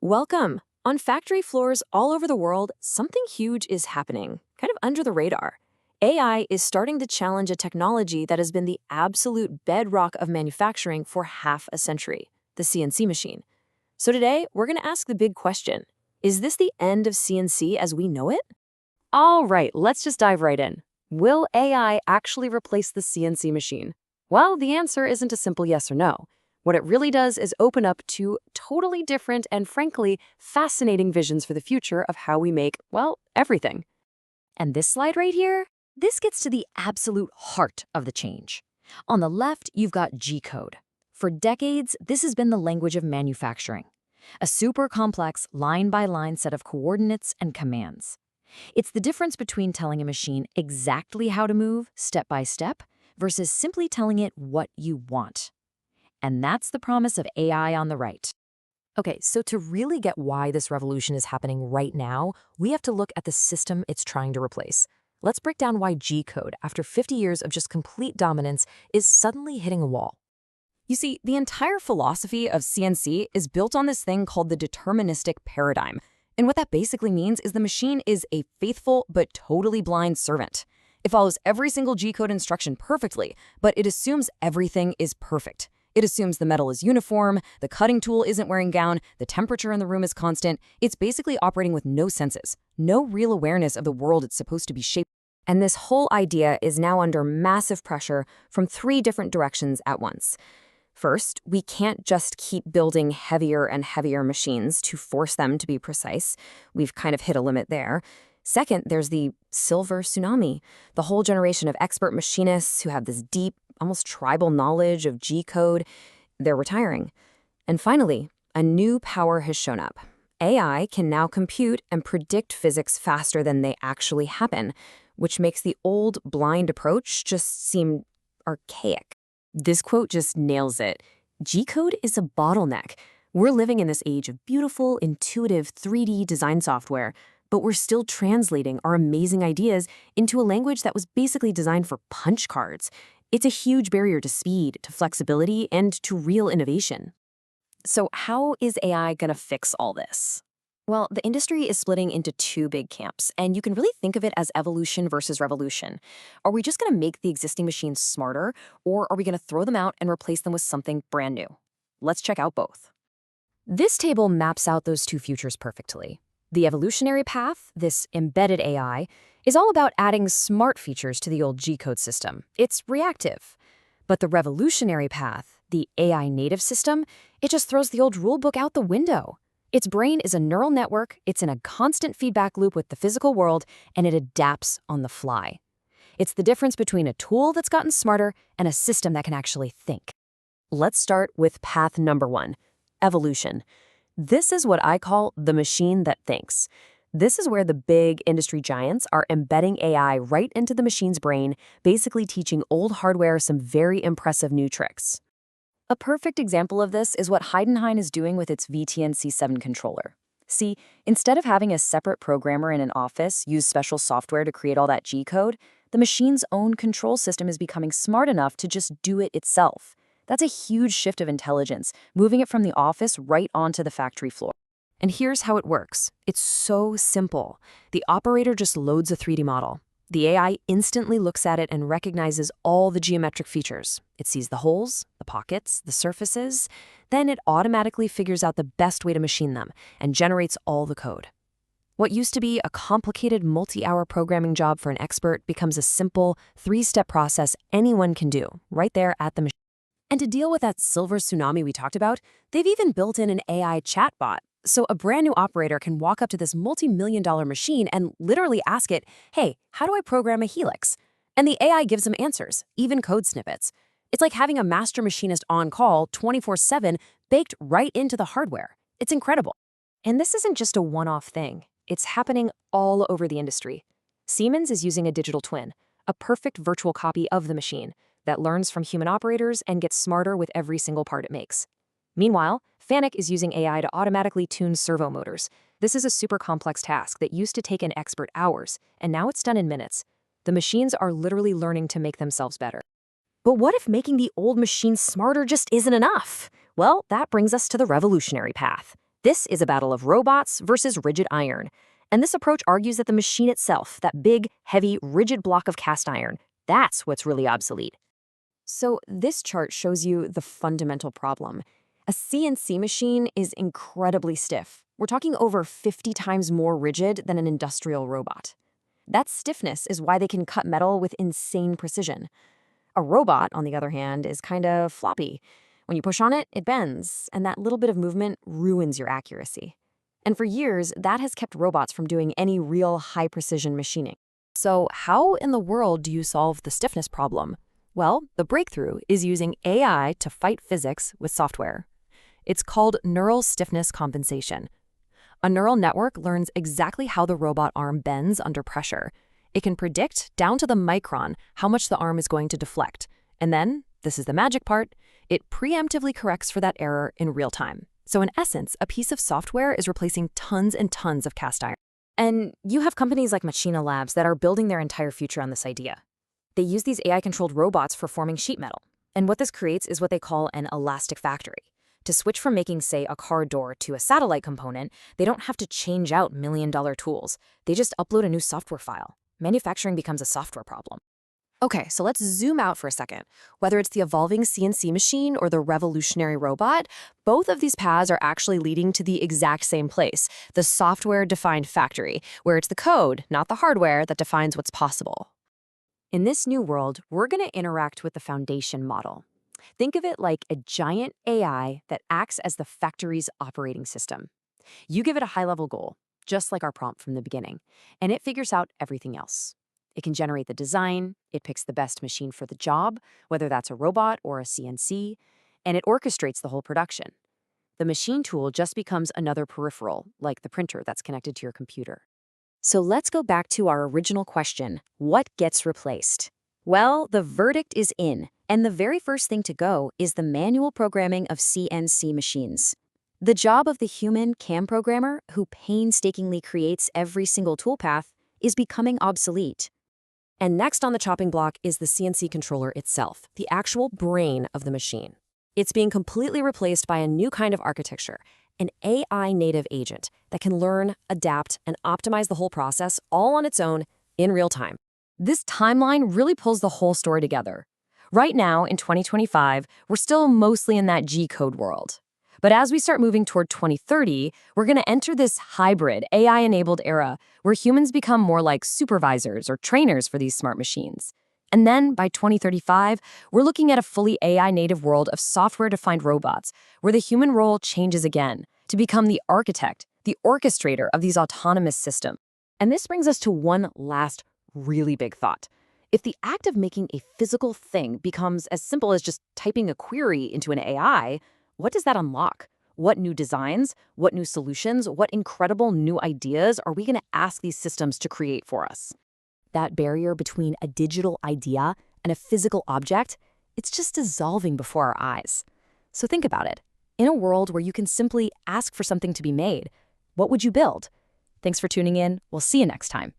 Welcome! On factory floors all over the world, something huge is happening, kind of under the radar. AI is starting to challenge a technology that has been the absolute bedrock of manufacturing for half a century, the CNC machine. So today, we're going to ask the big question. Is this the end of CNC as we know it? All right, let's just dive right in. Will AI actually replace the CNC machine? Well, the answer isn't a simple yes or no. What it really does is open up two totally different and frankly fascinating visions for the future of how we make, well, everything. And this slide right here, this gets to the absolute heart of the change. On the left, you've got G-code. For decades, this has been the language of manufacturing, a super complex line-by-line set of coordinates and commands. It's the difference between telling a machine exactly how to move, step by step, versus simply telling it what you want. And that's the promise of AI on the right. Okay, so to really get why this revolution is happening right now, we have to look at the system it's trying to replace. Let's break down why G-code, after 50 years of just complete dominance, is suddenly hitting a wall. You see, the entire philosophy of CNC is built on this thing called the deterministic paradigm. And what that basically means is the machine is a faithful but totally blind servant. It follows every single G-code instruction perfectly, but it assumes everything is perfect. It assumes the metal is uniform, the cutting tool isn't wearing down, the temperature in the room is constant. It's basically operating with no senses, no real awareness of the world it's supposed to be shaping. And this whole idea is now under massive pressure from three different directions at once. First, we can't just keep building heavier and heavier machines to force them to be precise. We've kind of hit a limit there. Second, there's the silver tsunami, the whole generation of expert machinists who have this deep, almost tribal knowledge of G-code. They're retiring. And finally, a new power has shown up. AI can now compute and predict physics faster than they actually happen, which makes the old blind approach just seem archaic. This quote just nails it. G-code is a bottleneck. We're living in this age of beautiful, intuitive 3D design software, but we're still translating our amazing ideas into a language that was basically designed for punch cards. It's a huge barrier to speed, to flexibility, and to real innovation. So how is AI going to fix all this? Well, the industry is splitting into two big camps, and you can really think of it as evolution versus revolution. Are we just going to make the existing machines smarter, or are we going to throw them out and replace them with something brand new? Let's check out both. This table maps out those two futures perfectly. The evolutionary path, this embedded AI, is all about adding smart features to the old G-code system. It's reactive. But the revolutionary path, the AI native system, it just throws the old rulebook out the window. Its brain is a neural network, it's in a constant feedback loop with the physical world, and it adapts on the fly. It's the difference between a tool that's gotten smarter and a system that can actually think. Let's start with path number one, evolution. This is what I call the machine that thinks. This is where the big industry giants are embedding AI right into the machine's brain, basically teaching old hardware some very impressive new tricks. A perfect example of this is what Heidenhain is doing with its VTNC7 controller. See, instead of having a separate programmer in an office use special software to create all that G-code, the machine's own control system is becoming smart enough to just do it itself. That's a huge shift of intelligence, moving it from the office right onto the factory floor. And here's how it works. It's so simple. The operator just loads a 3D model. The AI instantly looks at it and recognizes all the geometric features. It sees the holes, the pockets, the surfaces. Then it automatically figures out the best way to machine them and generates all the code. What used to be a complicated multi-hour programming job for an expert becomes a simple, three-step process anyone can do right there at the machine. And to deal with that silver tsunami we talked about, they've even built in an AI chatbot. So a brand new operator can walk up to this multi-million-dollar machine and literally ask it, hey, how do I program a helix? And the AI gives them answers, even code snippets. It's like having a master machinist on call 24/7 baked right into the hardware. It's incredible. And this isn't just a one-off thing. It's happening all over the industry. Siemens is using a digital twin, a perfect virtual copy of the machine that learns from human operators and gets smarter with every single part it makes. Meanwhile, Fanuc is using AI to automatically tune servo motors. This is a super complex task that used to take an expert hours, and now it's done in minutes. The machines are literally learning to make themselves better. But what if making the old machines smarter just isn't enough? Well, that brings us to the revolutionary path. This is a battle of robots versus rigid iron. And this approach argues that the machine itself, that big, heavy, rigid block of cast iron, that's what's really obsolete. So this chart shows you the fundamental problem. A CNC machine is incredibly stiff. We're talking over 50 times more rigid than an industrial robot. That stiffness is why they can cut metal with insane precision. A robot, on the other hand, is kind of floppy. When you push on it, it bends, and that little bit of movement ruins your accuracy. And for years, that has kept robots from doing any real high-precision machining. So how in the world do you solve the stiffness problem? Well, the breakthrough is using AI to fight physics with software. It's called neural stiffness compensation. A neural network learns exactly how the robot arm bends under pressure. It can predict, down to the micron, how much the arm is going to deflect. And then, this is the magic part, it preemptively corrects for that error in real time. So in essence, a piece of software is replacing tons and tons of cast iron. And you have companies like Machina Labs that are building their entire future on this idea. They use these AI-controlled robots for forming sheet metal. And what this creates is what they call an elastic factory. To switch from making, say, a car door to a satellite component, they don't have to change out million-dollar tools. They just upload a new software file. Manufacturing becomes a software problem. Okay, so let's zoom out for a second. Whether it's the evolving CNC machine or the revolutionary robot, both of these paths are actually leading to the exact same place, the software-defined factory, where it's the code, not the hardware, that defines what's possible. In this new world, we're going to interact with the foundation model. Think of it like a giant AI that acts as the factory's operating system. You give it a high-level goal, just like our prompt from the beginning, and it figures out everything else. It can generate the design, it picks the best machine for the job, whether that's a robot or a CNC, and it orchestrates the whole production. The machine tool just becomes another peripheral, like the printer that's connected to your computer. So let's go back to our original question, what gets replaced? Well, the verdict is in, and the very first thing to go is the manual programming of CNC machines. The job of the human CAM programmer, who painstakingly creates every single toolpath, is becoming obsolete. And next on the chopping block is the CNC controller itself, the actual brain of the machine. It's being completely replaced by a new kind of architecture, an AI-native agent that can learn, adapt, and optimize the whole process all on its own in real time. This timeline really pulls the whole story together. Right now, in 2025, we're still mostly in that G-code world. But as we start moving toward 2030, we're going to enter this hybrid, AI-enabled era where humans become more like supervisors or trainers for these smart machines. And then, by 2035, we're looking at a fully AI-native world of software-defined robots where the human role changes again to become the architect, the orchestrator of these autonomous systems. And this brings us to one last really big thought. If the act of making a physical thing becomes as simple as just typing a query into an AI, what does that unlock? What new designs, what new solutions, what incredible new ideas are we going to ask these systems to create for us? That barrier between a digital idea and a physical object, it's just dissolving before our eyes. So think about it. In a world where you can simply ask for something to be made, what would you build? Thanks for tuning in. We'll see you next time.